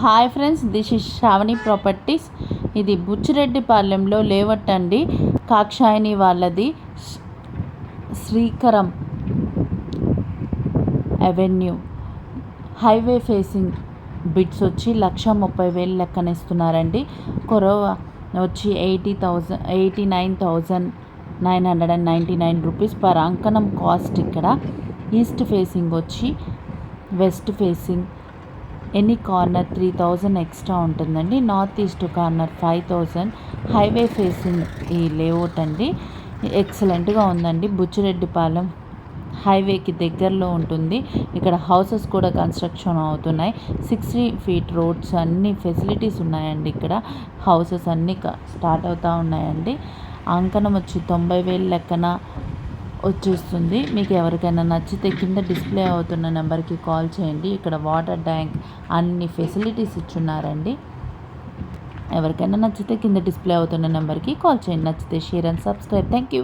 Hi friends, this is Shravani properties. ఇది బుచ్చిరెడ్డిపాలెంలో layout అండి. కాక్షాయని వాళ్ళది. Srikaram avenue. Highway facing. Bids వచ్చి 1,30,000 లెక్కన ఇస్తున్నారండి. కొరవ వచ్చి 89,999 రూపీస్ పర్ అంకణం కాస్ట్. ఇక్కడ ఈస్ట్ ఫేసింగ్ వచ్చి west facing any corner 3,000 extra ఉంటుందండి. North east corner 5,000. Highway facing ఈ లేఅవుట్ అండి. ఎక్సలెంట్గా ఉందండి. బుచ్చిరెడ్డిపాలెం హైవేకి దగ్గరలో ఉంటుంది. ఇక్కడ హౌసెస్ కూడా కన్స్ట్రక్షన్ అవుతున్నాయి. 60 feet రోడ్స్, అన్ని ఫెసిలిటీస్ ఉన్నాయండి. ఇక్కడ హౌసెస్ అన్నీ స్టార్ట్ అవుతూ ఉన్నాయండి. అంకణం వచ్చి 90,000 లెక్కన వచ్చేస్తుంది. మీకు ఎవరికైనా నచ్చితే కింద డిస్ప్లే అవుతున్న నెంబర్కి కాల్ చేయండి. ఇక్కడ వాటర్ ట్యాంక్ అన్ని ఫెసిలిటీస్ ఇచ్చున్నారండి. ఎవరికైనా నచ్చితే కింద డిస్ప్లే అవుతున్న నెంబర్కి కాల్ చేయండి. నచ్చితే share and subscribe. Thank you.